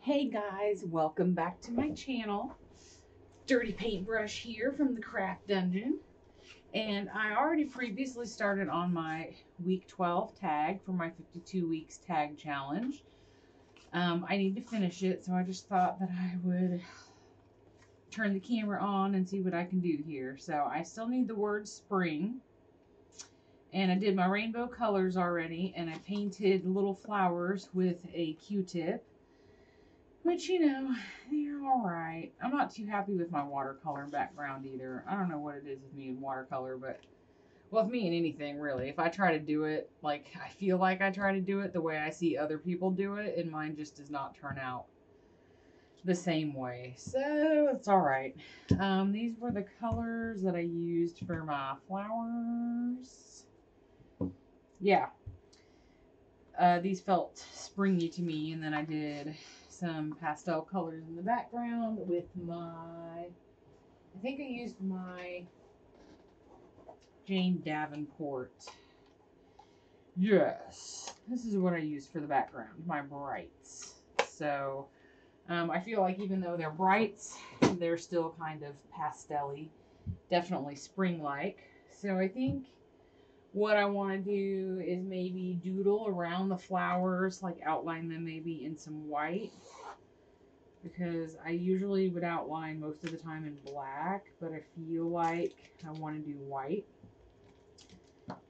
Hey guys, welcome back to my channel. Dirty paintbrush here from the Craft Dungeon. And I already previously started on my week 12 tag for my 52 weeks tag challenge. I need to finish it, so I just thought that I would turn the camera on and see what I can do here. So I still need the word spring. And I did my rainbow colors already, and I painted little flowers with a Q-tip. Which, you know, they're alright. I'm not too happy with my watercolor background either. I don't know what it is with me in watercolor, but, well, with me in anything, really. If I try to do it, like, I feel like I try to do it the way I see other people do it, and mine just does not turn out the same way. So, it's alright. These were the colors that I used for my flowers. Yeah. These felt springy to me, and then I did some pastel colors in the background with I think I used my Jane Davenport. Yes, this is what I used for the background, my brights. So, I feel like even though they're brights, they're still kind of pastel-y, definitely spring-like. So I think what I want to do is maybe doodle around the flowers, like outline them maybe in some white. Because I usually would outline most of the time in black, but I feel like I want to do white.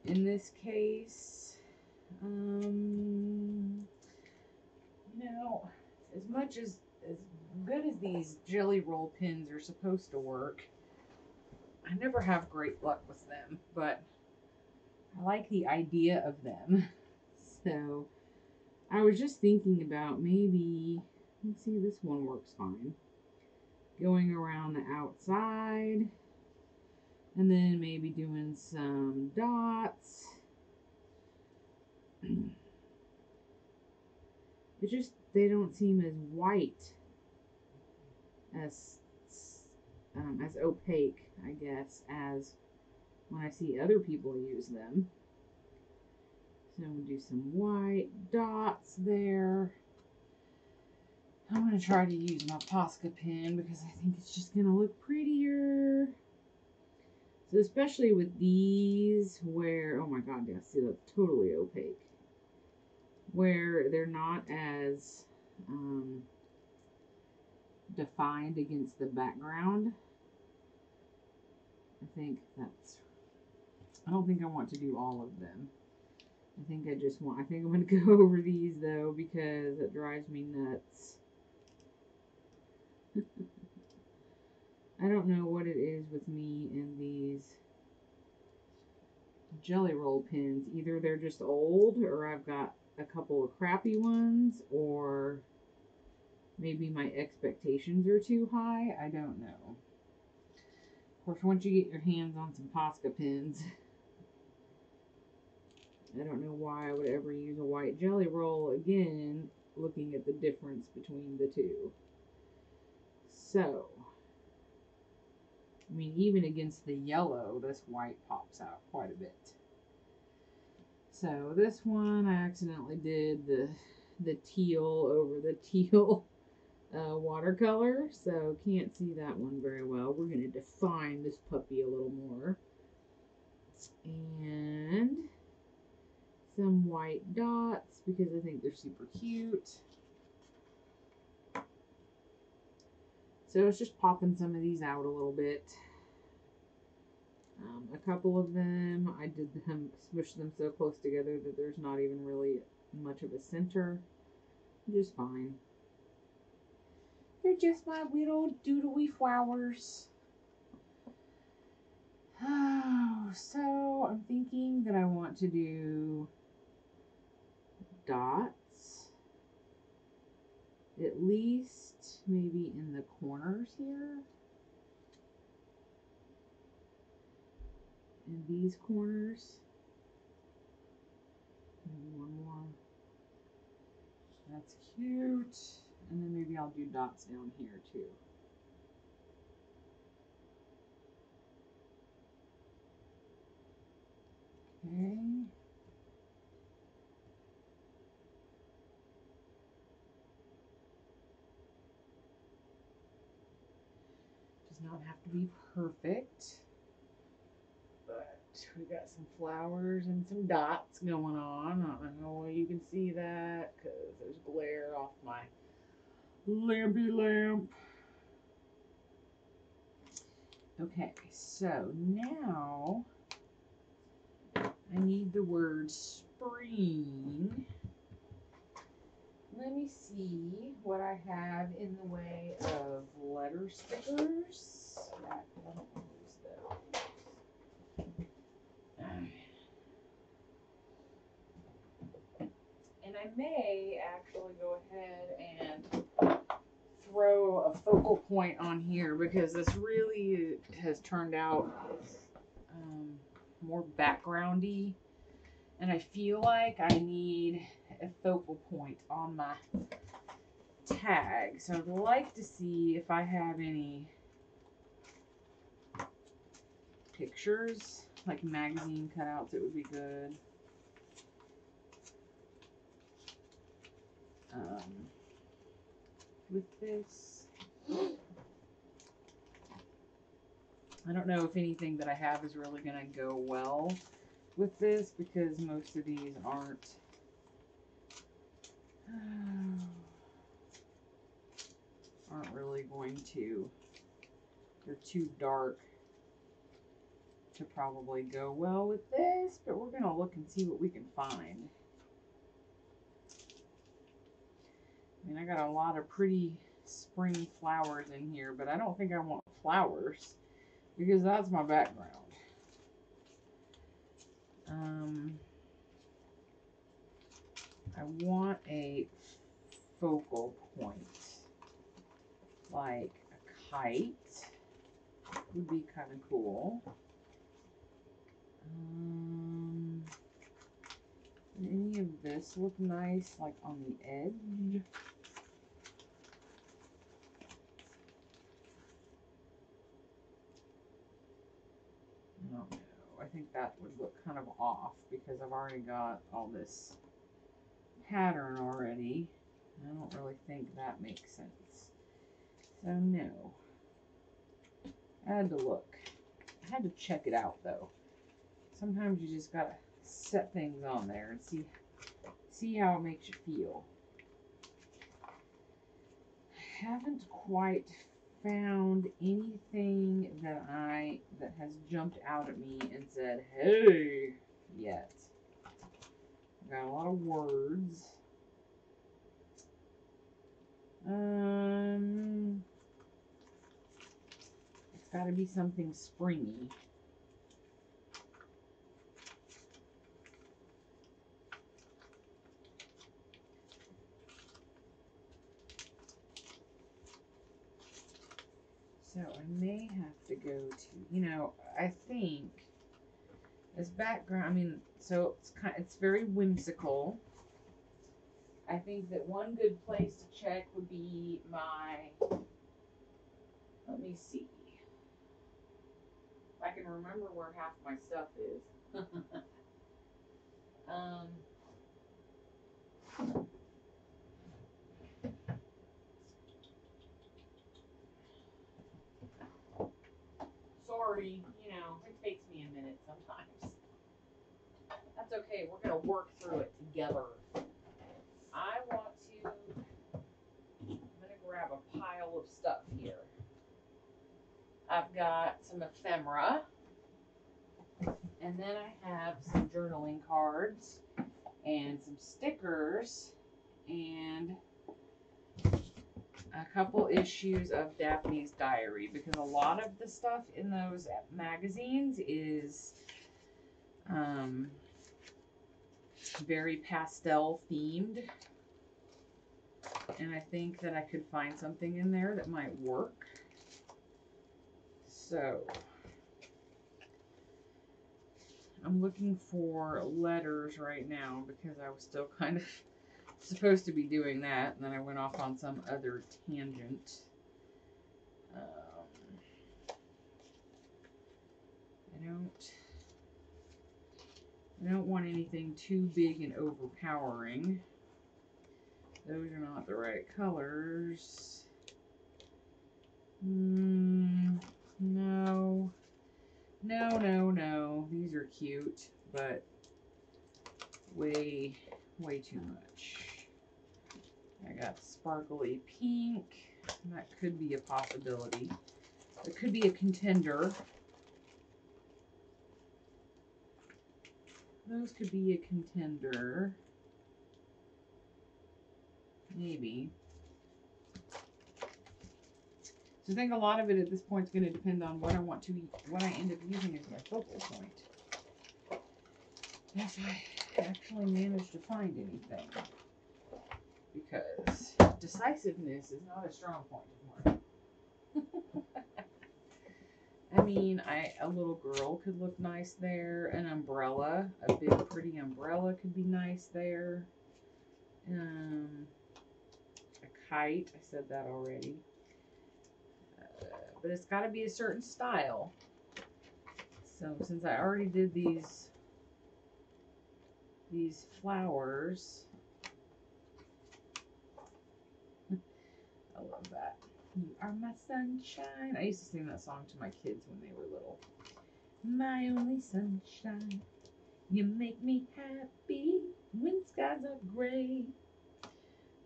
In this case, you know, as good as these jelly roll pins are supposed to work, I never have great luck with them, but I like the idea of them. So I was just thinking about maybe, let's see, this one works fine. Going around the outside, and then maybe doing some dots. It just, they don't seem as white, as opaque, I guess, as when I see other people use them. So I'm going to do some white dots there. I'm going to try to use my Posca pen because I think it's just going to look prettier. So especially with these where, oh my god, yeah, see, that's totally opaque. Where they're not as defined against the background. I don't think I want to do all of them. I think I'm going to go over these though because it drives me nuts. I don't know what it is with me and these jelly roll pins. Either they're just old, or I've got a couple of crappy ones, or maybe my expectations are too high. I don't know. Of course, once you get your hands on some Posca pins, I don't know why I would ever use a white jelly roll again, looking at the difference between the two. So, I mean, even against the yellow, this white pops out quite a bit. So this one, I accidentally did the teal over the teal watercolor, so can't see that one very well. We're going to define this puppy a little more. And some white dots because I think they're super cute. So it's just popping some of these out a little bit. A couple of them, I did them, smush them so close together that there's not even really much of a center. Just fine. They're just my little doodly flowers. Oh, so I'm thinking that I want to do dots. At least maybe in the corners here. In these corners. Maybe one more. That's cute. And then maybe I'll do dots down here too. Okay. not have to be perfect. But we got some flowers and some dots going on. I don't know if you can see that because there's glare off my lampy lamp. Okay, so now I need the word spring. Let me see what I have in the way of letter stickers. I don't use those. And I may actually go ahead and throw a focal point on here because this really has turned out more backgroundy, and I feel like I need a focal point on my tag. So I'd like to see if I have any pictures, like magazine cutouts. It would be good. With this, I don't know if anything that I have is really going to go well with this because most of these aren't really going to, they're too dark to probably go well with this, but we're going to look and see what we can find. I mean, I got a lot of pretty spring flowers in here, but I don't think I want flowers because that's my background. I want a focal point, like a kite would be kind of cool. Would any of this look nice, like on the edge? I don't know. I think that would look kind of off because I've already got all this pattern already. I don't really think that makes sense. So no. I had to look. I had to check it out though. Sometimes you just gotta set things on there and see how it makes you feel. I haven't quite found anything that has jumped out at me and said, hey, yet. I've got a lot of words. It's got to be something springy. So I may have to go to, I think this background, I mean, so it's very whimsical. I think that one good place to check would be let me see. If I can remember where half my stuff is. Sorry, it takes me a minute sometimes. That's okay, we're going to work through it together. I'm going to grab a pile of stuff here. I've got some ephemera, and then I have some journaling cards, and some stickers, and a couple issues of Daphne's Diary, because a lot of the stuff in those magazines is very pastel themed, and I think that I could find something in there that might work. So I'm looking for letters right now because I was still kind of supposed to be doing that, and then I went off on some other tangent. I don't want anything too big and overpowering. Those are not the right colors. No. No, no, no. These are cute, but way too much. I got sparkly pink. That could be a possibility. It could be a contender. Those could be a contender. Maybe. So I think a lot of it at this point is going to depend on what I end up using as my focal point. If I actually manage to find anything. Because decisiveness is not a strong point of mine. I mean, a little girl could look nice there. An umbrella, a big pretty umbrella could be nice there. A kite, I said that already. But it's got to be a certain style. So since I already did these flowers, I love that. You are my sunshine. I used to sing that song to my kids when they were little. My only sunshine, you make me happy when skies are gray.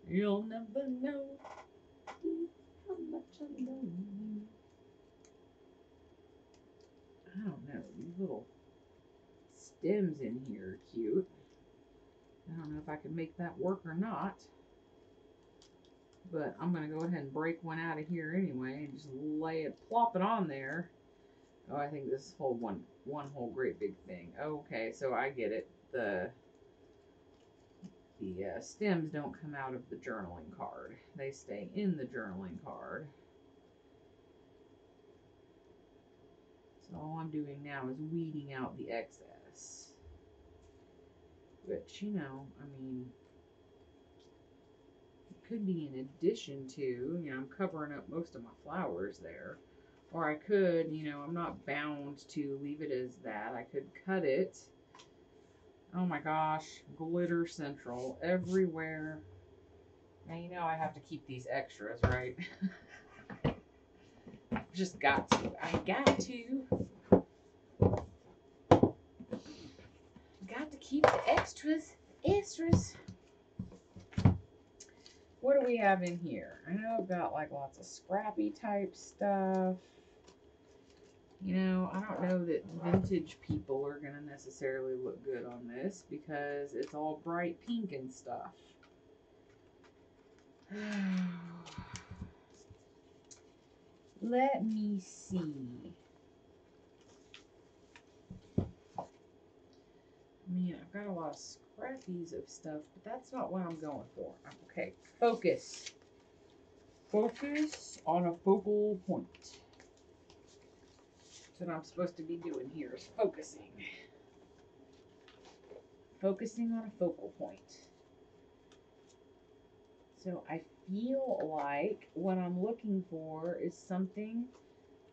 You'll never know how much I love you. I don't know, these little stems in here are cute. I don't know if I can make that work or not. But I'm going to go ahead and break one out of here anyway and just plop it on there. Oh, I think this whole one whole great big thing. Okay, so I get it. The stems don't come out of the journaling card. They stay in the journaling card. So all I'm doing now is weeding out the excess. Which, you know, I mean, it could be in addition to, you know, I'm covering up most of my flowers there. Or I could, you know, I'm not bound to leave it as that. I could cut it. Oh my gosh, glitter central everywhere. Now, you know I have to keep these extras, right? Just got to. I got to. Got to keep the extras. What do we have in here? I know I've got like lots of scrappy type stuff. You know, I don't know that vintage people are going to necessarily look good on this because it's all bright pink and stuff. Let me see. I mean, I've got a lot of scrappies of stuff, but that's not what I'm going for. Okay, focus. Focus on a focal point. That's what I'm supposed to be doing here is focusing. Focusing on a focal point. So I feel like what I'm looking for is something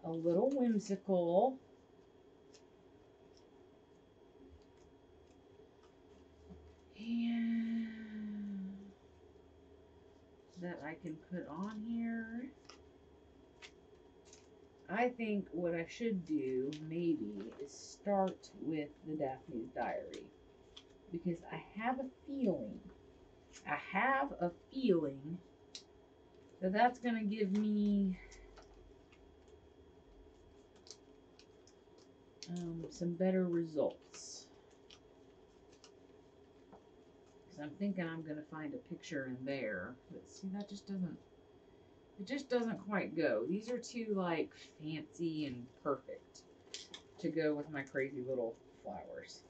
a little whimsical. And that I can put on here. I think what I should do maybe is start with the Daphne's Diary. Because I have a feeling that that's going to give me some better results. Because I'm thinking I'm going to find a picture in there. But see, that just doesn't, it just doesn't quite go. These are too, like, fancy and perfect to go with my crazy little flowers.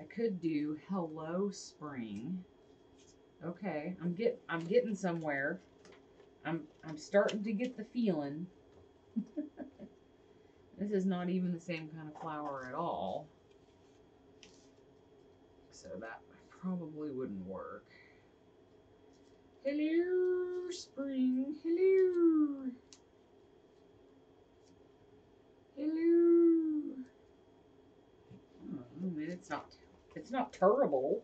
I could do Hello Spring. Okay, I'm getting somewhere. I'm starting to get the feeling. This is not even the same kind of flower at all. So that probably wouldn't work. Hello, spring. Hello. Hello. Oh, I mean, it's not terrible.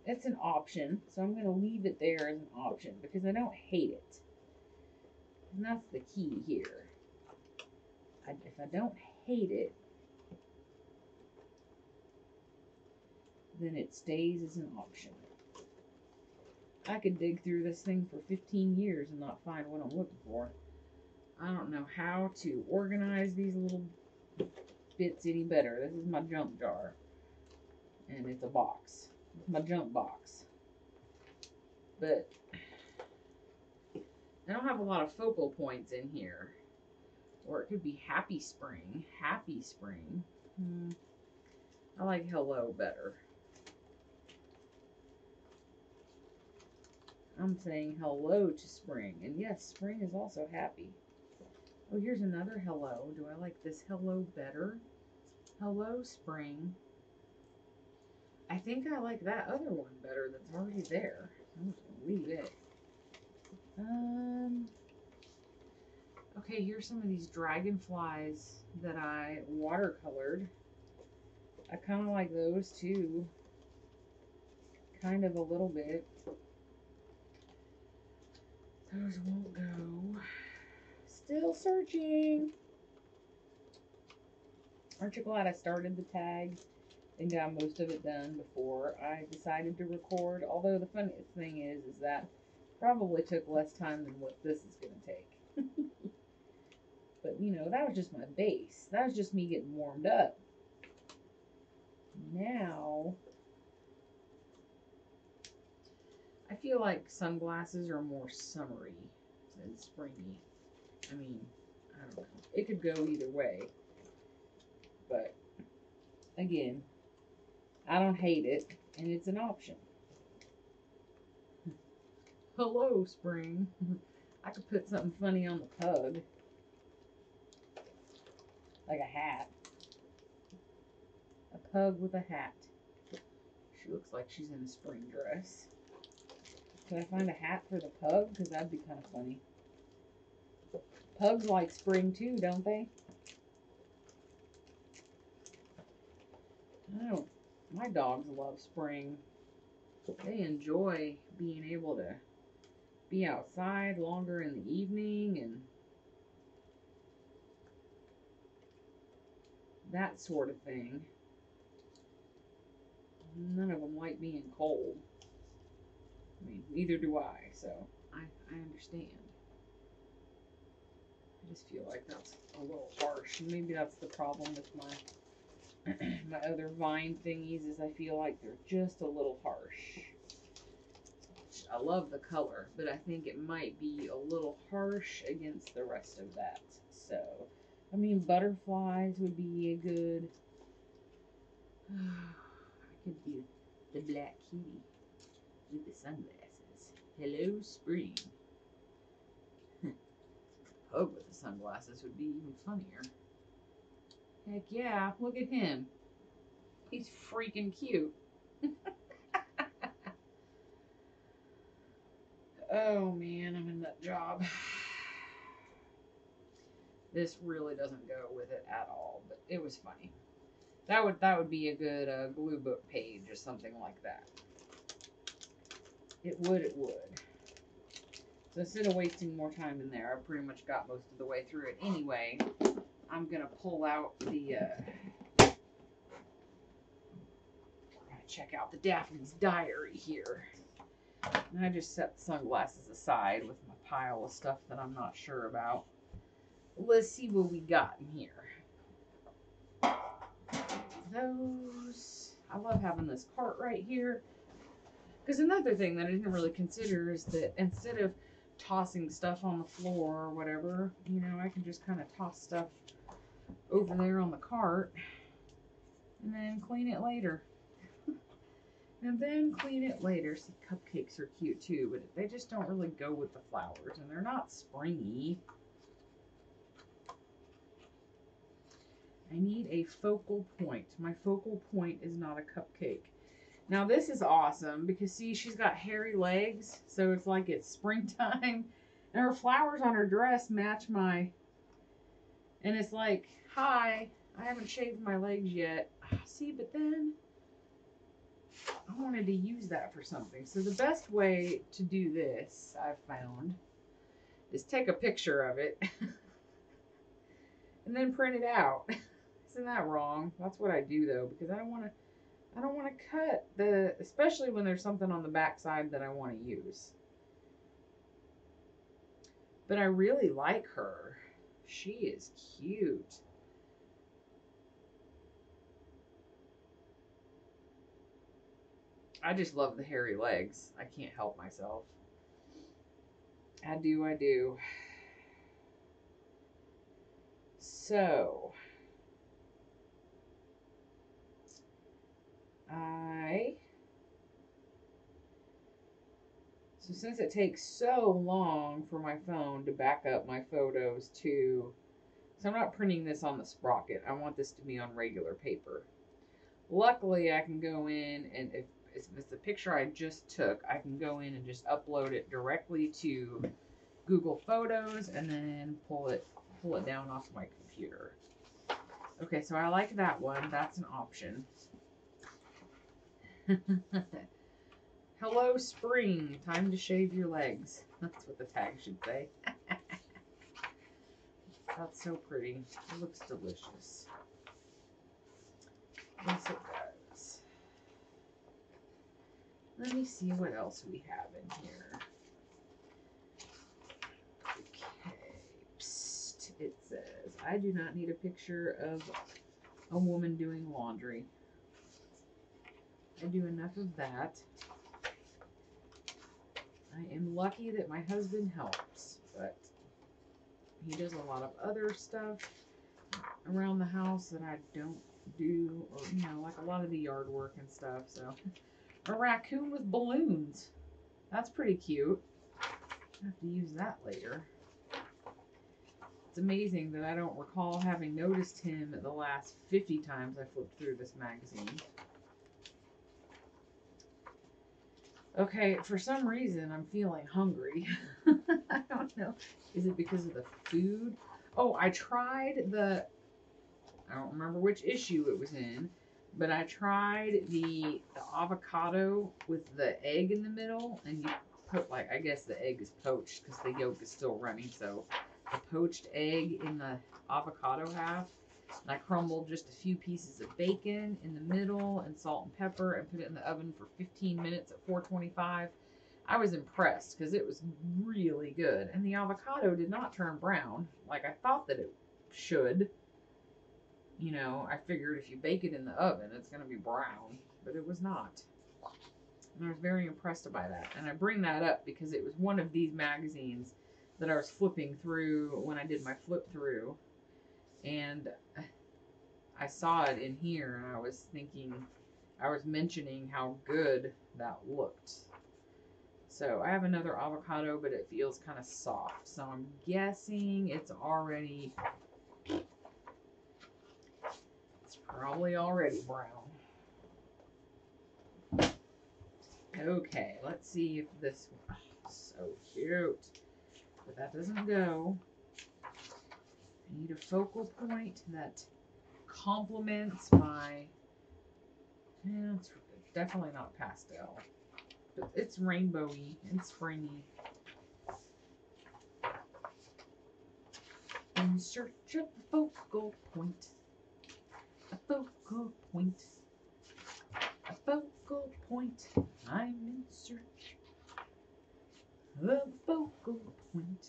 it's an option. So I'm going to leave it there as an option because I don't hate it. And that's the key here. If I don't hate it, then it stays as an option. I could dig through this thing for 15 years and not find what I'm looking for. I don't know how to organize these little bits any better. This is my junk jar. And it's a box. It's my junk box. But I don't have a lot of focal points in here. Or it could be Happy Spring. Happy Spring. I like Hello better. I'm saying hello to spring. And yes, spring is also happy. Oh, here's another hello. Do I like this hello better? Hello, spring. I think I like that other one better that's already there. I'm just going to leave it. Okay, here's some of these dragonflies that I watercolored. I kind of like those too. Kind of a little bit. Those won't go. Still searching. Aren't you glad I started the tag and got most of it done before I decided to record? Although the funniest thing is that probably took less time than what this is going to take. But, you know, that was just my base. That was just me getting warmed up. Now, I feel like sunglasses are more summery than springy. I mean, I don't know. It could go either way. But, again, I don't hate it, and it's an option. Hello, spring. I could put something funny on the pug. Like a hat. A pug with a hat. She looks like she's in a spring dress. Can I find a hat for the pug? Because that'd be kind of funny. Pugs like spring too, don't they? I don't. My dogs love spring. They enjoy being able to be outside longer in the evening and that sort of thing. None of them like being cold. I mean, neither do I, so I understand. I just feel like that's a little harsh. And maybe that's the problem with my my other vine thingies is I feel like they're just a little harsh. I love the color, but I think it might be a little harsh against the rest of that. So, I mean, butterflies would be a good... I could do the black kitty with the sunglasses. Hello, spring. Pug with the sunglasses would be even funnier. Heck yeah, look at him. He's freaking cute. Oh man, I'm in that job. This really doesn't go with it at all, but it was funny. That would be a good glue book page or something like that. It would. So instead of wasting more time in there, I pretty much got most of the way through it anyway. I'm gonna pull out the we're gonna check out the Daphne's Diary here. And I just set the sunglasses aside with my pile of stuff that I'm not sure about. Let's see what we got in here. Those. I love having this cart right here. Because another thing that I didn't really consider is that instead of tossing stuff on the floor or whatever, you know, I can just kind of toss stuff over there on the cart and then clean it later. And then clean it later. See, cupcakes are cute too, but they just don't really go with the flowers, and they're not springy. I need a focal point. My focal point is not a cupcake. Now this is awesome because see, she's got hairy legs, so it's like it's springtime, and her flowers on her dress match my, and it's like, hi, I haven't shaved my legs yet. See, but then I wanted to use that for something. So the best way to do this, I've found, is take a picture of it and then print it out. Isn't that wrong? That's what I do though, because I don't want to cut the, especially when there's something on the back side that I want to use. But I really like her. She is cute. I just love the hairy legs. I can't help myself. I do. So, so since it takes so long for my phone to back up my photos to, so I'm not printing this on the sprocket. I want this to be on regular paper. Luckily, I can go in, and if it's the picture I just took, I can go in and just upload it directly to Google Photos and then pull it down off my computer. Okay, so I like that one. That's an option. Hello, spring. Time to shave your legs. That's what the tag should say. That's so pretty. It looks delicious. Yes, it does. Let me see what else we have in here. Okay. Psst. It says, I do not need a picture of a woman doing laundry. I do enough of that. I am lucky that my husband helps, but he does a lot of other stuff around the house that I don't do, or, you know, like a lot of the yard work and stuff. So, a raccoon with balloons. That's pretty cute. I have to use that later. It's amazing that I don't recall having noticed him the last 50 times I flipped through this magazine. Okay, for some reason I'm feeling hungry. I don't know. Is it because of the food? Oh, I tried the, I don't remember which issue it was in, but I tried the avocado with the egg in the middle, and you put, like, I guess the egg is poached because the yolk is still running, so the poached egg in the avocado half, and I crumbled just a few pieces of bacon in the middle and salt and pepper and put it in the oven for 15 minutes at 425. I was impressed because it was really good, and the avocado did not turn brown like I thought that it should. You know, I figured if you bake it in the oven, it's going to be brown, but it was not. And I was very impressed by that. And I bring that up because it was one of these magazines that I was flipping through when I did my flip through. And I saw it in here, and I was thinking, I was mentioning how good that looked. So I have another avocado, but it feels kind of soft. So I'm guessing it's already, it's probably already brown. Okay, let's see if this one, oh, so cute. But that doesn't go. I need a focal point that complements my, yeah, it's definitely not pastel. But it's rainbowy and springy. In search of a focal point. A focal point. A focal point. I'm in search of a focal point.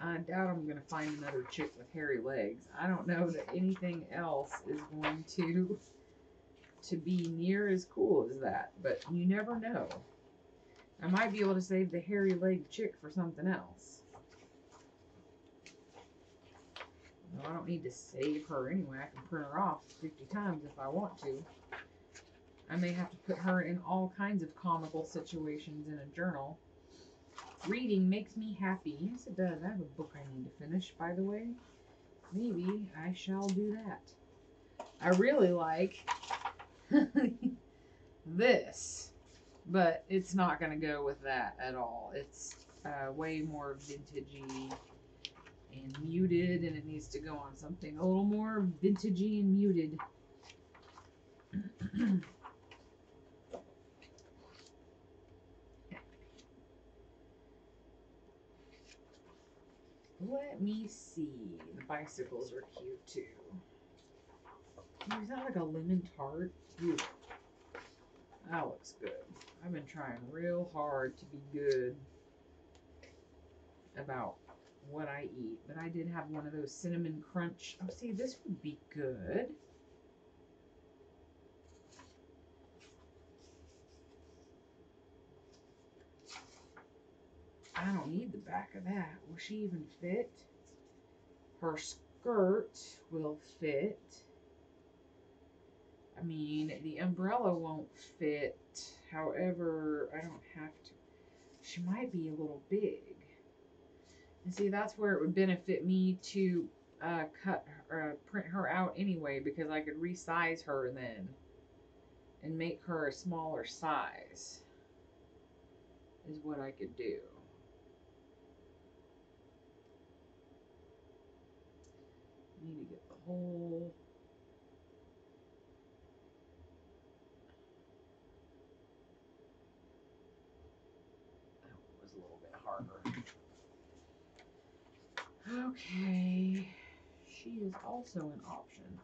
I doubt I'm going to find another chick with hairy legs. I don't know that anything else is going to be near as cool as that, but you never know. I might be able to save the hairy leg chick for something else. No, I don't need to save her anyway. I can print her off 50 times if I want to. I may have to put her in all kinds of comical situations in a journal. Reading makes me happy. Yes, it does. I have a book I need to finish, by the way. Maybe I shall do that. I really like this, but it's not going to go with that at all. It's way more vintagey. and muted, and it needs to go on something a little more vintagey and muted. Let me see. The bicycles are cute too. Is that like a lemon tart? Ooh, that looks good. I've been trying real hard to be good about what I eat, but I did have one of those cinnamon crunch. Oh, see, this would be good. I don't need the back of that. Will she even fit? Her skirt will fit. I mean, the umbrella won't fit. However, I don't have to. She might be a little big. And see, that's where it would benefit me to print her out anyway, because I could resize her then and make her a smaller size is what I could do. I need to get the whole... That one was a little bit harder. Okay, she is also an option.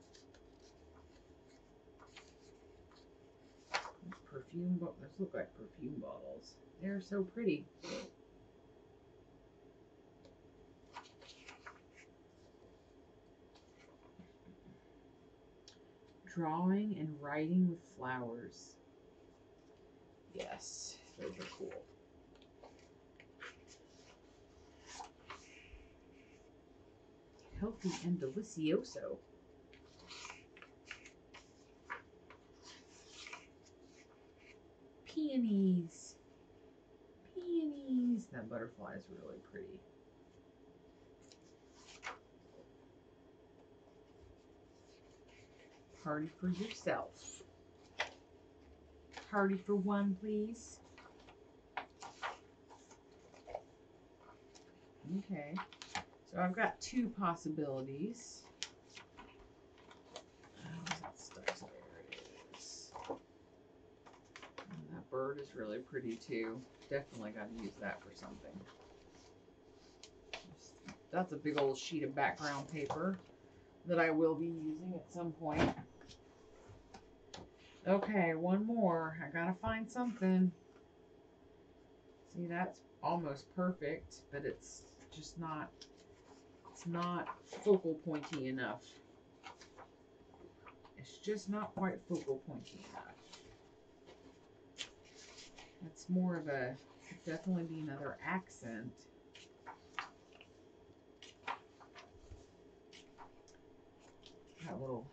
Perfume, those look like perfume bottles. They're so pretty. Drawing and writing with flowers. Yes, those are cool. Healthy and delicioso. Peonies. Peonies. That butterfly is really pretty. Party for yourself. Party for one, please. Okay. So I've got two possibilities. That stuff's there it is. And that bird is really pretty too. Definitely got to use that for something. That's a big old sheet of background paper that I will be using at some point. Okay, one more. I gotta find something. See, that's almost perfect, but it's just not, it's not focal pointy enough. It's just not quite focal pointy enough. It's more of a, definitely be another accent. That little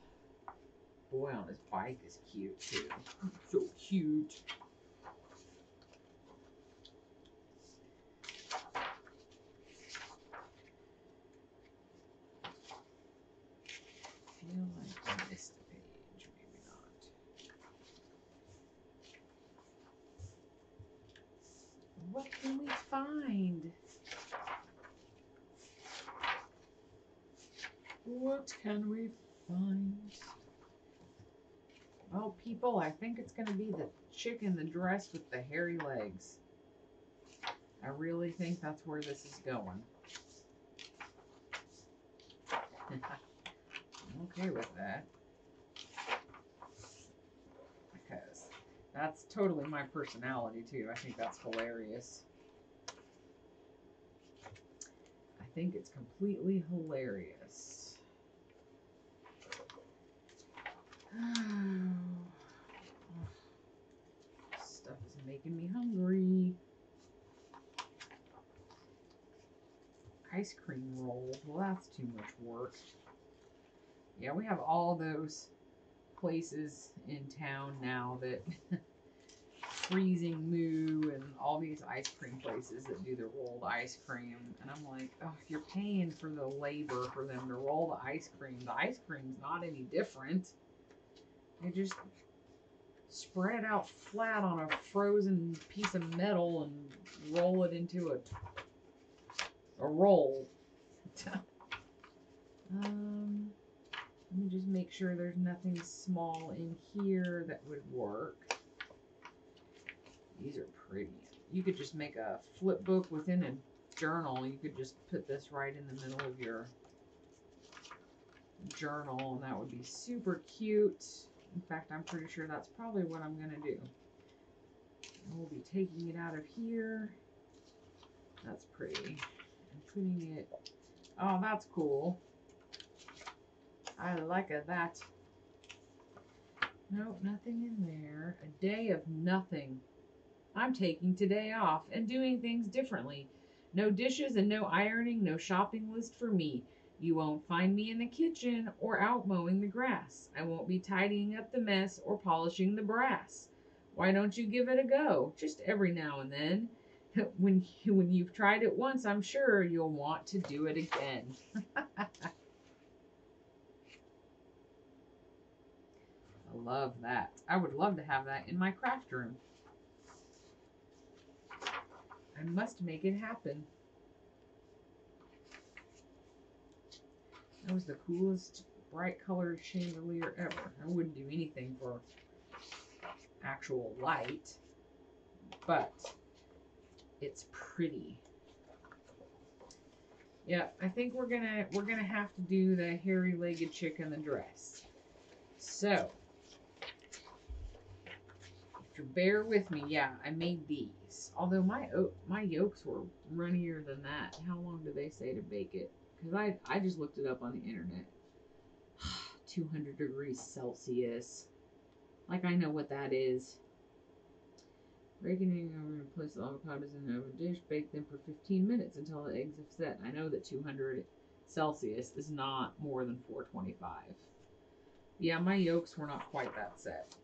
boy on his bike is cute too. So cute. I feel like I missed a page, maybe not. What can we find? What can we find? Well, people, I think it's going to be the chick in the dress with the hairy legs. I really think that's where this is going. I'm okay with that. Because that's totally my personality, too. I think that's hilarious. I think it's completely hilarious. Stuff is making me hungry. Ice cream rolls. Well, that's too much work. Yeah, we have all those places in town now that Freezing Moo and all these ice cream places that do the rolled ice cream. And I'm like, oh, you're paying for the labor for them to roll the ice cream. The ice cream's not any different. They just spread it out flat on a frozen piece of metal and roll it into a roll. Let me just make sure there's nothing small in here that would work. These are pretty. You could just make a flip book within a journal. You could just put this right in the middle of your journal, and that would be super cute. In fact, I'm pretty sure that's probably what I'm going to do. We'll be taking it out of here. That's pretty. And putting it... Oh, that's cool. I like that. Nope, nothing in there. A day of nothing. I'm taking today off and doing things differently. No dishes and no ironing, no shopping list for me. You won't find me in the kitchen or out mowing the grass. I won't be tidying up the mess or polishing the brass. Why don't you give it a go? Just every now and then. When you've tried it once, I'm sure you'll want to do it again. I love that. I would love to have that in my craft room. I must make it happen. That was the coolest bright colored chandelier ever. I wouldn't do anything for actual light, but it's pretty. Yeah, I think we're gonna have to do the hairy-legged chick in the dress. So, if you bear with me, yeah, I made these. Although my yolks were runnier than that. How long do they say to bake it? Because I just looked it up on the internet. 200 degrees Celsius. Like I know what that is. Breaking it over and place the avocados in an oven dish. Bake them for 15 minutes until the eggs have set. I know that 200 Celsius is not more than 425. Yeah, my yolks were not quite that set.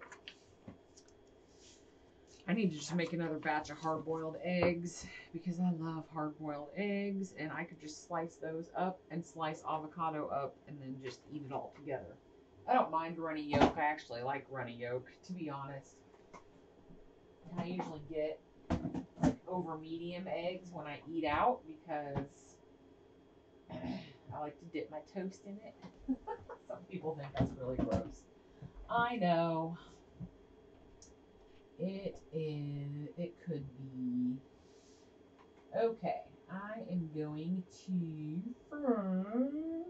I need to just make another batch of hard-boiled eggs because I love hard-boiled eggs, and I could just slice those up and slice avocado up and then just eat it all together. I don't mind runny yolk. I actually like runny yolk, to be honest. And I usually get like over medium eggs when I eat out because I like to dip my toast in it. Some people think that's really gross. I know. It is. It could be. Okay, I am going to find.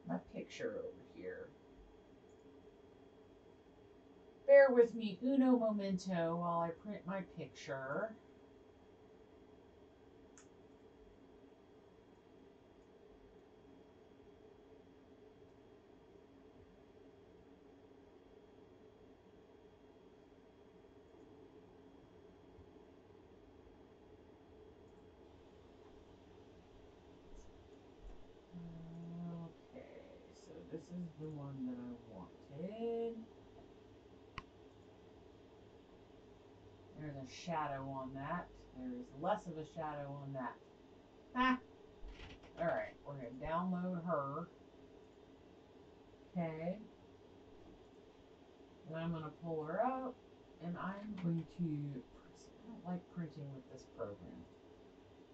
My picture over here. Bear with me, uno momento, while I print my picture. This is the one that I wanted. There's a shadow on that. There's less of a shadow on that. Ha! Alright, we're going to download her. Okay. And I'm going to pull her up. And I'm going to... I don't like printing with this program.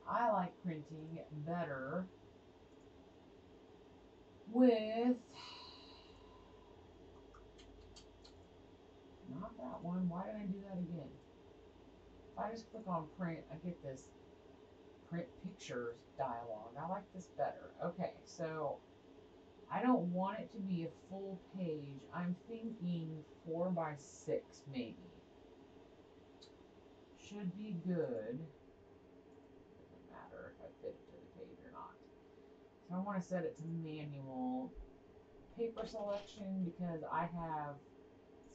I like printing better with... Not that one. Why did I do that again? If I just click on print, I get this print pictures dialog. I like this better. Okay, so I don't want it to be a full page. I'm thinking 4 by 6 maybe. Should be good. Doesn't matter if I fit it to the page or not. So I want to set it to manual. Paper selection because I have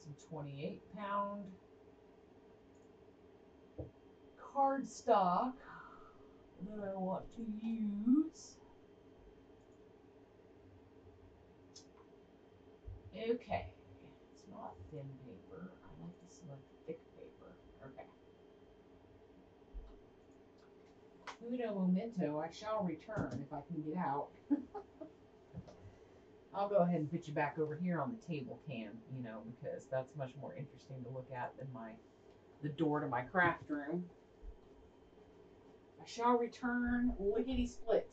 some 28-pound cardstock that I want to use. Okay, it's not thin paper. I like to select thick paper. Okay. Uno momento, I shall return if I can get out. I'll go ahead and put you back over here on the table cam, you know, because that's much more interesting to look at than the door to my craft room. I shall return lickety split.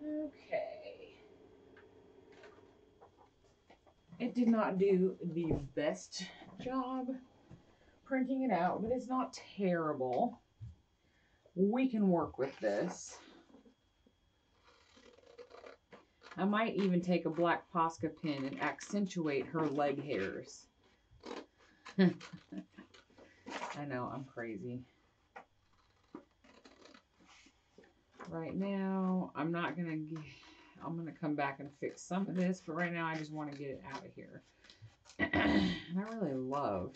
Okay. It did not do the best job printing it out, but it's not terrible. We can work with this. I might even take a black Posca pin and accentuate her leg hairs. I know, I'm crazy. Right now, I'm gonna come back and fix some of this, but right now I just want to get it out of here. And I really love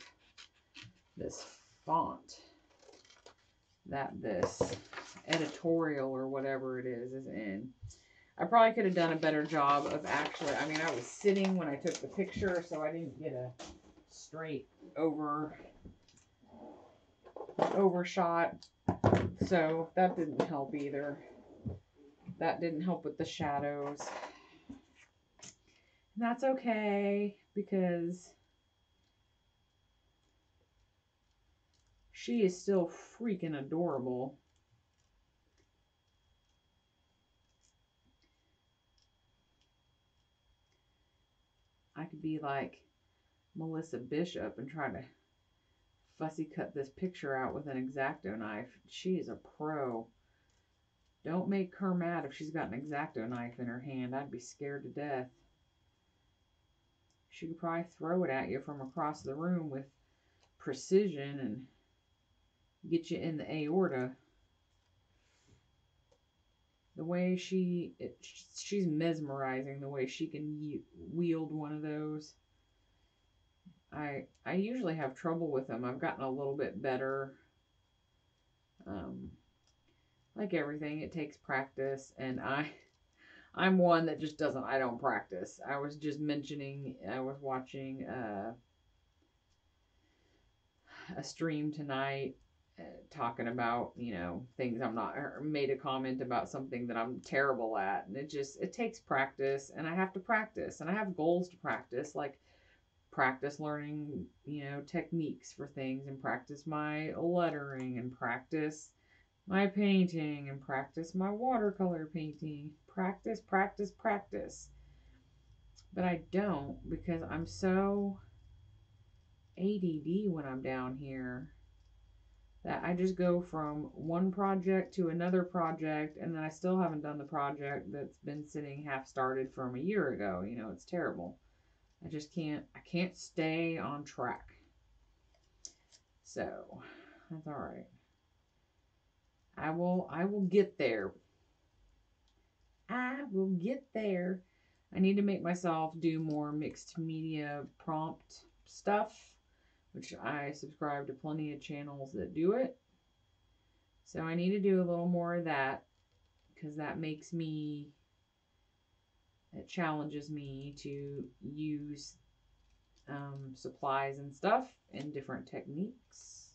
this font that this editorial or whatever it is in. I probably could have done a better job of actually, I mean, I was sitting when I took the picture, so I didn't get a straight overshot. So that didn't help either. That didn't help with the shadows. And that's okay, because she is still freaking adorable. I could be like Melissa Bishop and try to fussy cut this picture out with an X-Acto knife. She is a pro. Don't make her mad if she's got an X-Acto knife in her hand. I'd be scared to death. She could probably throw it at you from across the room with precision and get you in the aorta. The way she's mesmerizing, the way she can wield one of those. I usually have trouble with them. I've gotten a little bit better. Like everything, it takes practice, and I'm one that just doesn't, I don't practice. I was just mentioning, I was watching a stream tonight talking about, you know, things I'm not, or made a comment about something that I'm terrible at, and it takes practice, and I have to practice, and I have goals to practice, like practice learning, you know, techniques for things, and practice my lettering, and practice my painting, and practice my watercolor painting. Practice, practice, practice. But I don't, because I'm so ADD when I'm down here that I just go from one project to another project, and then I still haven't done the project that's been sitting half started from a year ago. You know, it's terrible. I just can't, I can't stay on track. So that's all right. I will get there. I will get there. I need to make myself do more mixed media prompt stuff, which I subscribe to plenty of channels that do it. So I need to do a little more of that, because that makes me, it challenges me to use supplies and stuff and different techniques.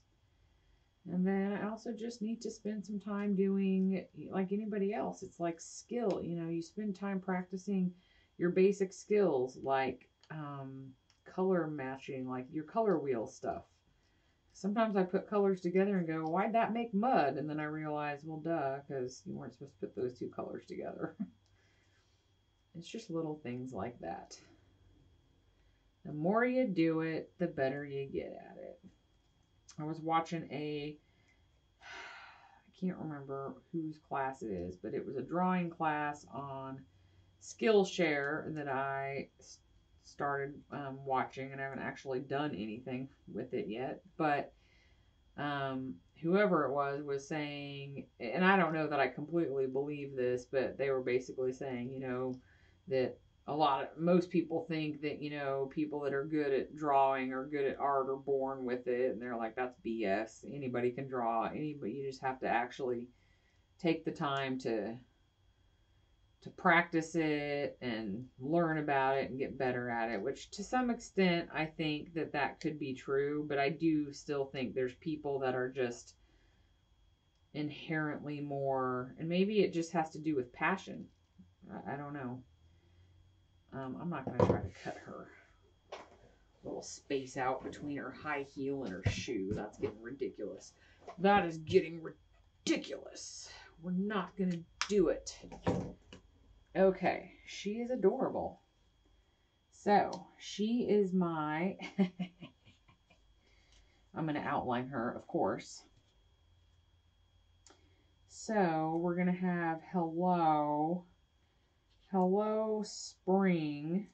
And then I also just need to spend some time doing, like anybody else, it's like skill. You know, you spend time practicing your basic skills, like color matching, like your color wheel stuff. Sometimes I put colors together and go, why'd that make mud? And then I realize, well, duh, because you weren't supposed to put those two colors together. It's just little things like that. The more you do it, the better you get at it. I was watching I can't remember whose class it is, but it was a drawing class on Skillshare that I started watching, and I haven't actually done anything with it yet. But whoever it was saying, and I don't know that I completely believe this, but they were basically saying, you know, that most people think that, you know, people that are good at drawing or good at art are born with it, and they're like, that's BS. Anybody can draw. Anybody, you just have to actually take the time to practice it and learn about it and get better at it, which to some extent I think that could be true, but I do still think there's people that are just inherently more, and maybe it just has to do with passion. I don't know. I'm not going to try to cut her little space out between her high heel and her shoe. That's getting ridiculous. That is getting ridiculous. We're not going to do it. Okay, she is adorable. So, she is my... I'm going to outline her, of course. So, we're going to have hello spring.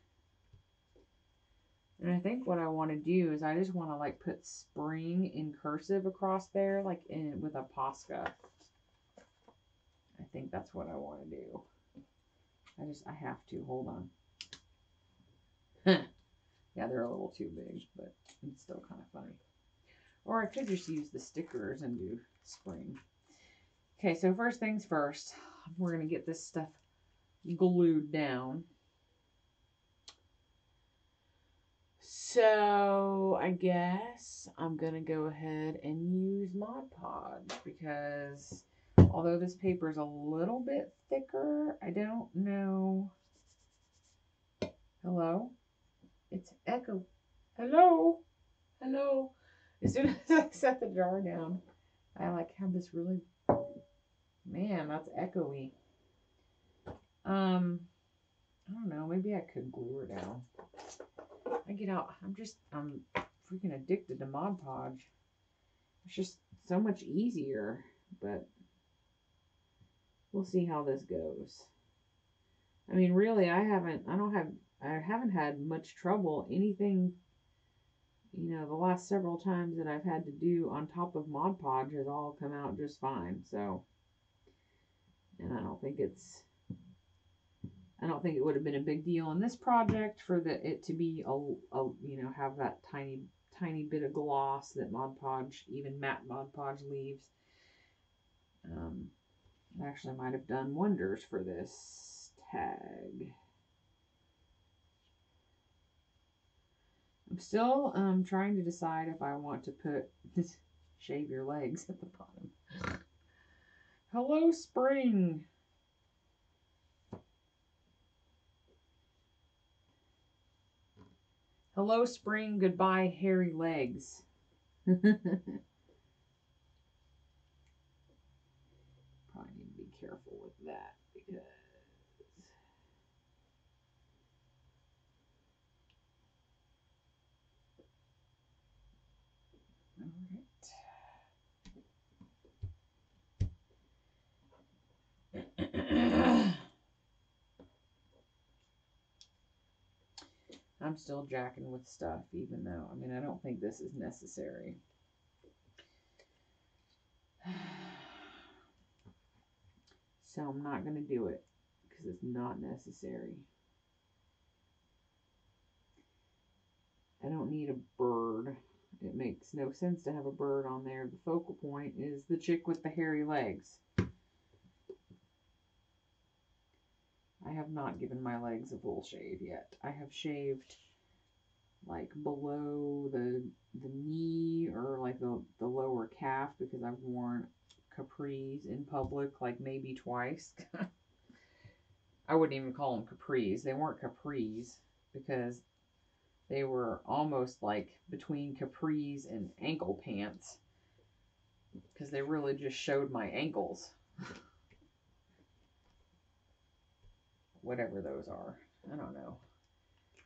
And I think what I want to do is I just want to like put spring in cursive across there, like with a Posca. I think that's what I want to do. I have to. Hold on. Yeah, they're a little too big, but it's still kind of funny. Or I could just use the stickers and do spring. Okay, so first things first, we're going to get this stuff glued down. So I guess I'm going to go ahead and use Mod Podge because although this paper is a little bit thicker, I don't know. Hello? It's echo. Hello? Hello? As soon as I set the jar down, I like have this really, man, that's echoey. I don't know, maybe I could glue her down. I'm freaking addicted to Mod Podge. It's just so much easier, but we'll see how this goes. I mean, really, I haven't had much trouble. Anything, you know, the last several times that I've had to do on top of Mod Podge has all come out just fine. So, and I don't think it would have been a big deal in this project for it to be you know, have that tiny bit of gloss that Mod Podge, even matte Mod Podge leaves. It actually might have done wonders for this tag. I'm still trying to decide if I want to put this shave your legs at the bottom. Hello, spring. Hello, spring. Goodbye, hairy legs. Probably need to be careful with that because all right. I'm still jacking with stuff, even though, I mean, I don't think this is necessary. So I'm not going to do it because it's not necessary. I don't need a bird. It makes no sense to have a bird on there. The focal point is the chick with the hairy legs. I have not given my legs a full shave yet. I have shaved like below the knee or like the lower calf because I've worn capris in public like maybe twice. I wouldn't even call them capris. They weren't capris because They were almost like between capris and ankle pants because they really just showed my ankles. Whatever those are. I don't know.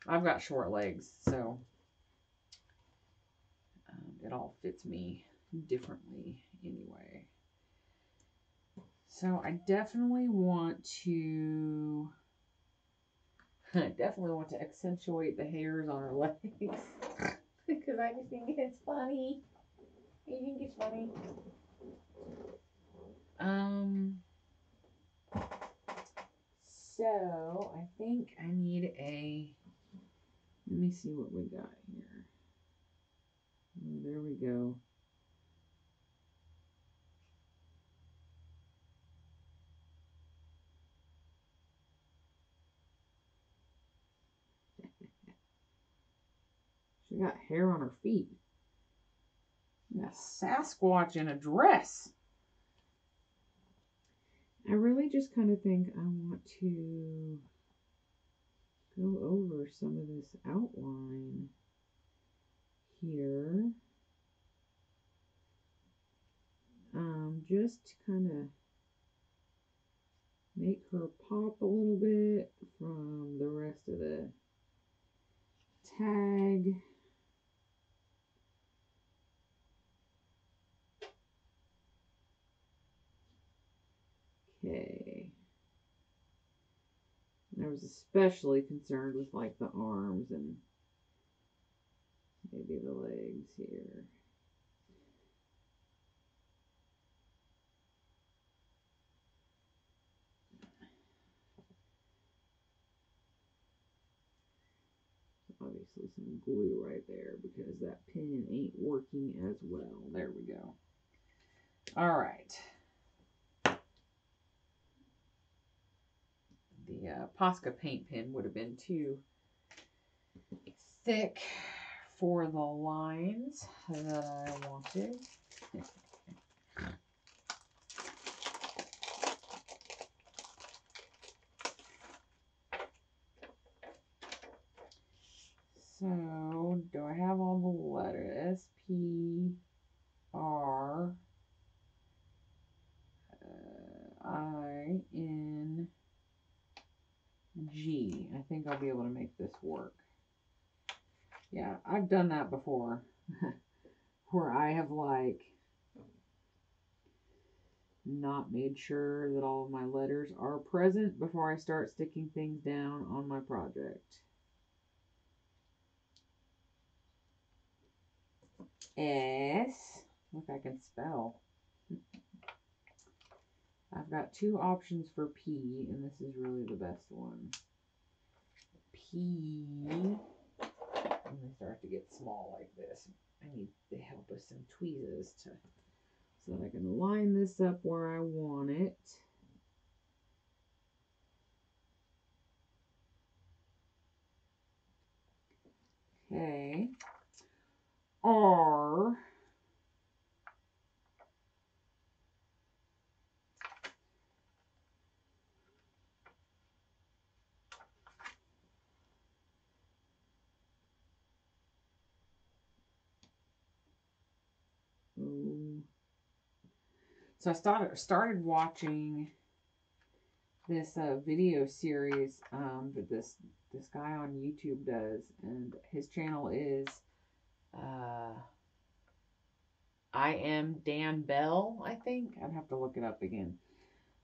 I've got short legs, so it all fits me differently anyway. So I definitely want to accentuate the hairs on her legs because I just think it's funny. I think it's funny. So I think I need let me see what we got here. Oh, there we go. She got hair on her feet. A Sasquatch in a dress. I really just kind of think I want to go over some of this outline here. Just to kind of make her pop a little bit from the rest of the tag. Okay. I was especially concerned with like the arms and maybe the legs here. Obviously some glue right there because that pin ain't working as well. There we go. All right. The Posca paint pen would have been too thick for the lines that I wanted. So, do I have all the letters? S, P, R, I, N, G. I think I'll be able to make this work. Yeah, I've done that before. Where I have like not made sure that all of my letters are present before I start sticking things down on my project. S. Look, I can spell. I've got two options for P, and this is really the best one. P. I'm going to start to get small like this. I need the help of some tweezers so that I can line this up where I want it. Okay. R. So I started watching this video series that this guy on YouTube does, and his channel is I am Dan Bell, I think. I'd have to look it up again.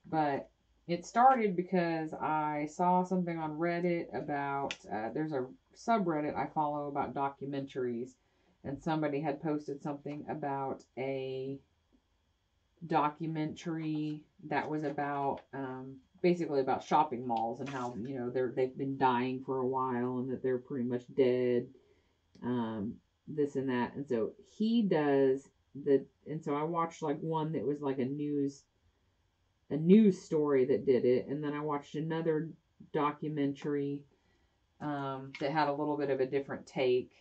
But it started because I saw something on Reddit about, there's a subreddit I follow about documentaries, and somebody had posted something about a documentary that was about, basically about shopping malls and how, you know, they've been dying for a while and that they're pretty much dead, this and that. And so he does and so I watched like one that was like a news story that did it, and then I watched another documentary that had a little bit of a different take.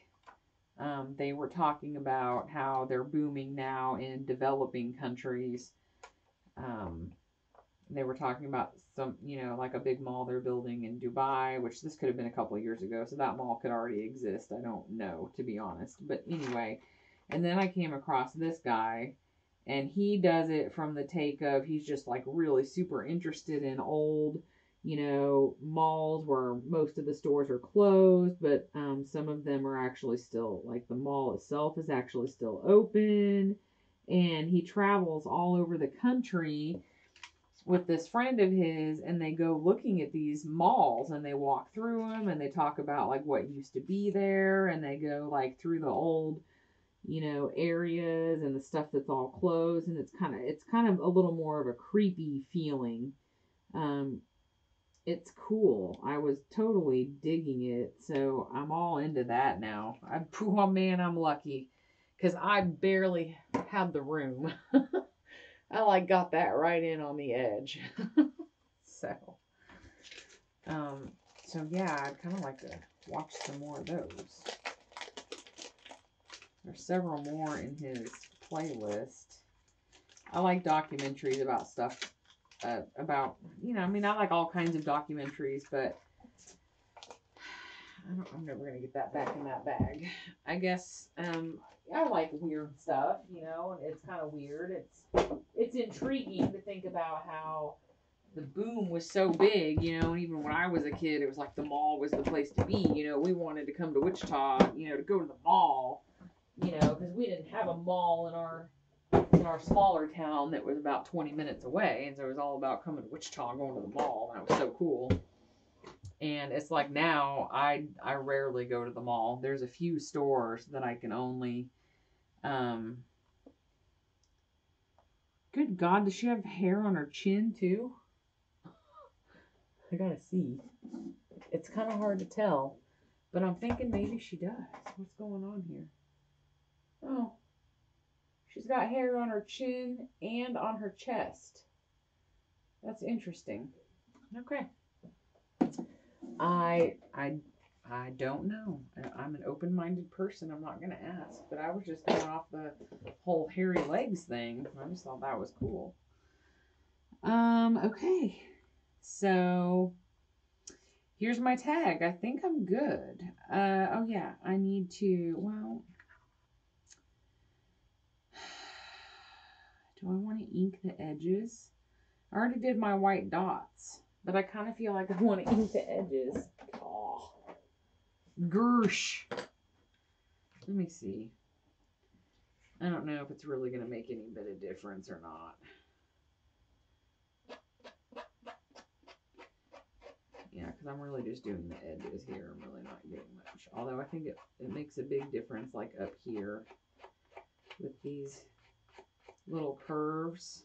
They were talking about how they're booming now in developing countries, They were talking about some, you know, like a big mall they're building in Dubai, which this could have been a couple of years ago, so that mall could already exist. I don't know, to be honest. But anyway, and then I came across this guy, and he does it from the take of he's just like really super interested in old, you know, malls where most of the stores are closed, but some of them are actually still, like the mall itself is actually still open. And he travels all over the country with this friend of his, and they go looking at these malls and they walk through them and they talk about like what used to be there, and they go like through the old, you know, areas and the stuff that's all closed, and it's kind of a little more of a creepy feeling. It's cool. I was totally digging it, so I'm all into that now. Oh man, I'm lucky because I barely had the room. I like got that right in on the edge. so, so yeah, I'd kind of like to watch some more of those. There's several more in his playlist. I like documentaries about stuff, about, you know, I mean, I like all kinds of documentaries, but I'm never going to get that back in that bag. I guess, I like weird stuff, you know, and it's kind of weird. It's intriguing to think about how the boom was so big, you know, and even when I was a kid, it was like the mall was the place to be, you know. We wanted to come to Wichita, you know, to go to the mall, you know, because we didn't have a mall in our smaller town that was about 20 minutes away, and so it was all about coming to Wichita, going to the mall, and that was so cool. And it's like now I rarely go to the mall. There's a few stores that I can only good God, does she have hair on her chin too? I gotta see. It's kind of hard to tell, but I'm thinking maybe she does. What's going on here? Oh, she's got hair on her chin and on her chest. That's interesting. Okay. I don't know. I'm an open-minded person. I'm not going to ask. But I was just going off the whole hairy legs thing. I just thought that was cool. Okay. So, here's my tag. I think I'm good. Oh yeah, I need to, well, do I want to ink the edges? I already did my white dots, but I kind of feel like I want to ink the edges. Oh, gersh. Let me see. I don't know if it's really going to make any bit of difference or not. Yeah, because I'm really just doing the edges here. I'm really not getting much. Although I think it makes a big difference, like up here with these little curves.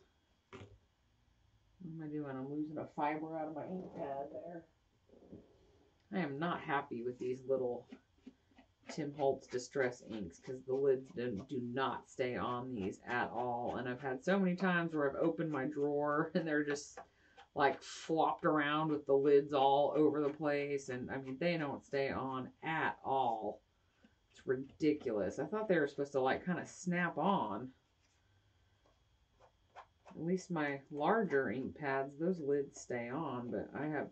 What am I doing? I'm losing a fiber out of my ink pad there. I am not happy with these little Tim Holtz Distress inks because the lids do not stay on these at all. And I've had so many times where I've opened my drawer and they're just like flopped around with the lids all over the place. And I mean, they don't stay on at all. It's ridiculous. I thought they were supposed to like kind of snap on. At least my larger ink pads, those lids stay on, but I have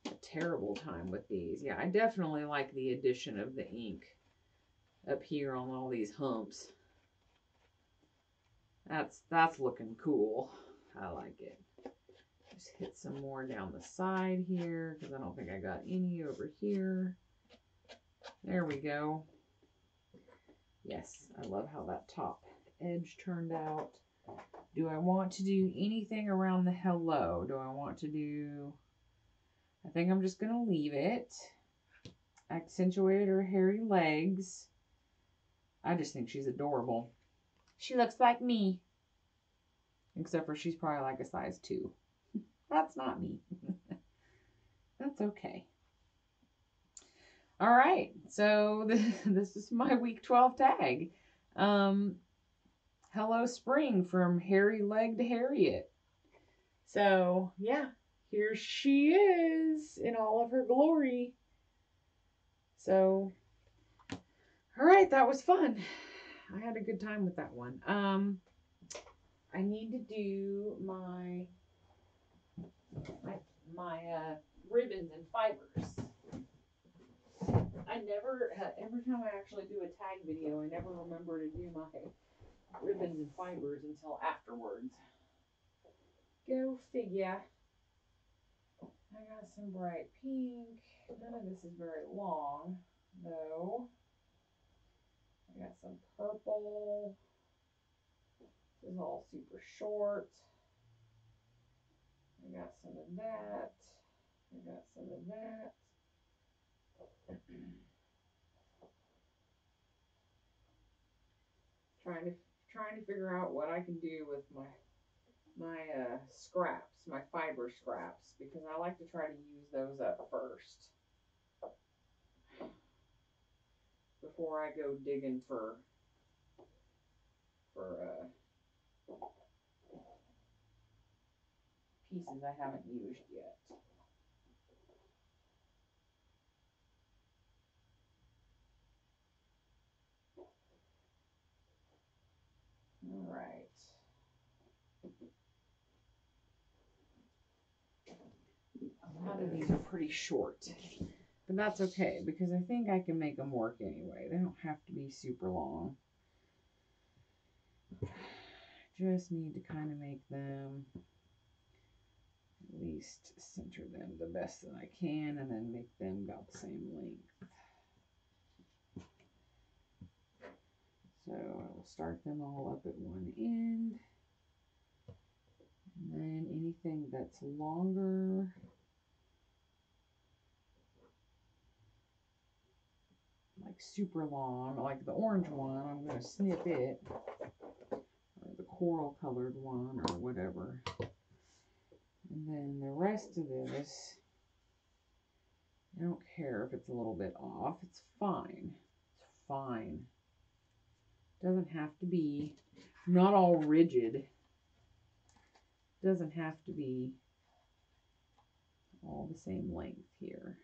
a terrible time with these. Yeah, I definitely like the addition of the ink up here on all these humps. That's looking cool. I like it. Just hit some more down the side here because I don't think I got any over here. There we go. Yes, I love how that top edge turned out. Do I want to do anything around the hello? Do I want to do... I think I'm just going to leave it. Accentuated her hairy legs. I just think she's adorable. She looks like me. Except for she's probably like a size 2. That's not me. That's okay. All right. So this is my week 12 tag. Hello Spring from Hairy Legged Harriet. So, yeah, here she is in all of her glory. So, all right, that was fun. I had a good time with that one. I need to do my my ribbons and fibers. I never, every time I actually do a tag video, I never remember to do my ribbons and fibers until afterwards. Go figure. I got some bright pink. None of this is very long, though. I got some purple. This is all super short. I got some of that. I got some of that. trying to figure out what I can do with my scraps, my fiber scraps, because I like to try to use those up first before I go digging for pieces I haven't used yet. All right. A lot of these are pretty short, but that's okay because I think I can make them work anyway. They don't have to be super long. Just need to kind of make them, at least center them the best that I can, and then make them about the same length. So I will start them all up at one end, and then anything that's longer, like super long, like the orange one, I'm going to snip it, or the coral colored one, or whatever. And then the rest of this, I don't care if it's a little bit off, it's fine. It's fine. Doesn't have to be, not all rigid. Doesn't have to be all the same length here.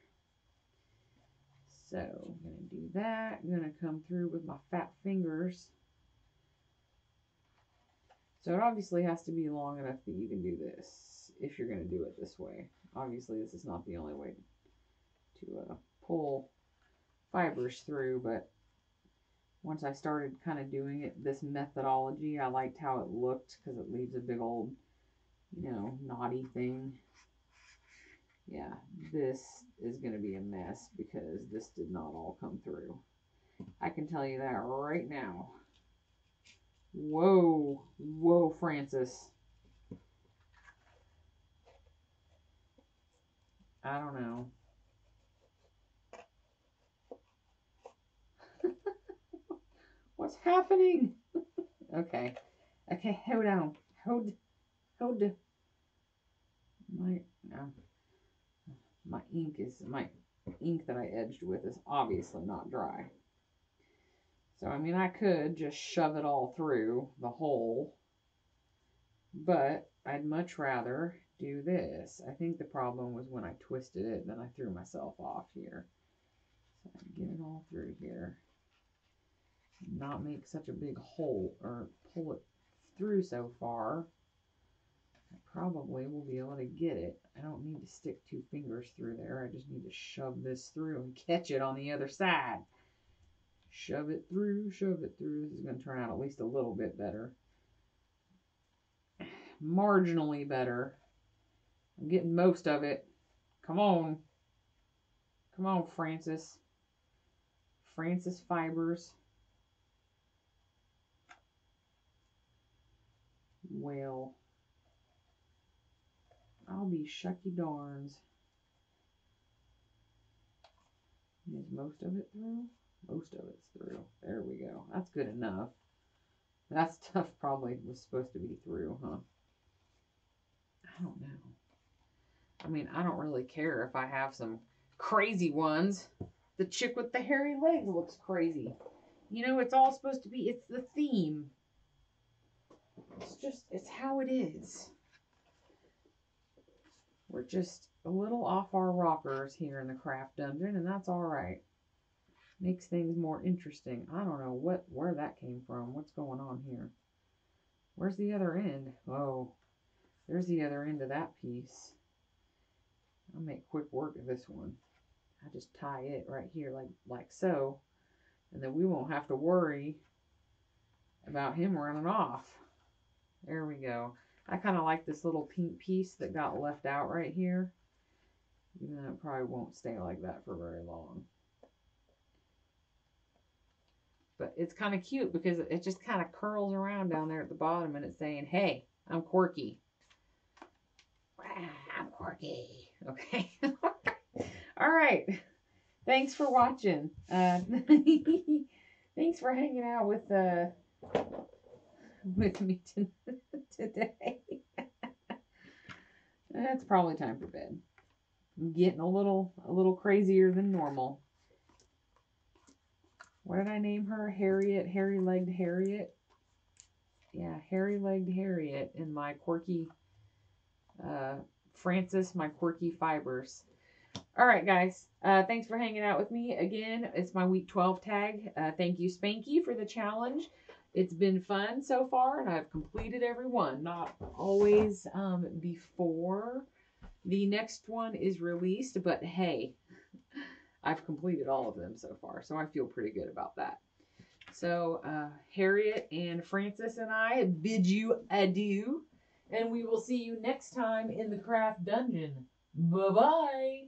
So I'm going to do that. I'm going to come through with my fat fingers. So it obviously has to be long enough that you can do this if you're going to do it this way. Obviously this is not the only way to pull fibers through, but once I started kind of doing it, this methodology, I liked how it looked because it leaves a big old, you know, knotty thing. Yeah, this is going to be a mess because this did not all come through. I can tell you that right now. Whoa, whoa, Francis. I don't know. What's happening? Okay. Okay, hold on. Hold. My ink that I edged with is obviously not dry. So, I mean, I could just shove it all through the hole, but I'd much rather do this. I think the problem was when I twisted it, then I threw myself off here. So I get it all through here. Not make such a big hole, or pull it through so far. I probably will be able to get it. I don't need to stick 2 fingers through there. I just need to shove this through and catch it on the other side. Shove it through, shove it through. This is going to turn out at least a little bit better. Marginally better. I'm getting most of it. Come on. Come on, Francis. Francis Fibers. Well, I'll be shucky darns. Is most of it through? Most of it's through. There we go. That's good enough. That stuff probably was supposed to be through, huh? I don't know. I mean, I don't really care if I have some crazy ones. The chick with the hairy legs looks crazy. You know, it's all supposed to be, it's the theme. It's how it is. We're just a little off our rockers here in the craft dungeon, and that's all right. Makes things more interesting. I don't know where that came from. What's going on here? Where's the other end? Oh, there's the other end of that piece. I'll make quick work of this one. I just tie it right here like so, and then we won't have to worry about him running off. There we go. I kind of like this little pink piece that got left out right here. Even though it probably won't stay like that for very long. But it's kind of cute because it just kind of curls around down there at the bottom and it's saying, hey, I'm quirky. I'm quirky. Okay. All right. Thanks for watching. Thanks for hanging out with me today. It's probably time for bed. I'm getting a little crazier than normal. What did I name her? Harriet, hairy-legged Harriet. Yeah, hairy-legged Harriet, and my quirky Frances, my quirky fibers. All right, guys. Thanks for hanging out with me. Again, it's my week 12 tag. Thank you, Spanky, for the challenge. It's been fun so far, and I've completed every one. Not always before the next one is released, but hey, I've completed all of them so far, so I feel pretty good about that. So Harriet and Frances and I bid you adieu, and we will see you next time in the Craft Dungeon. Bye-bye.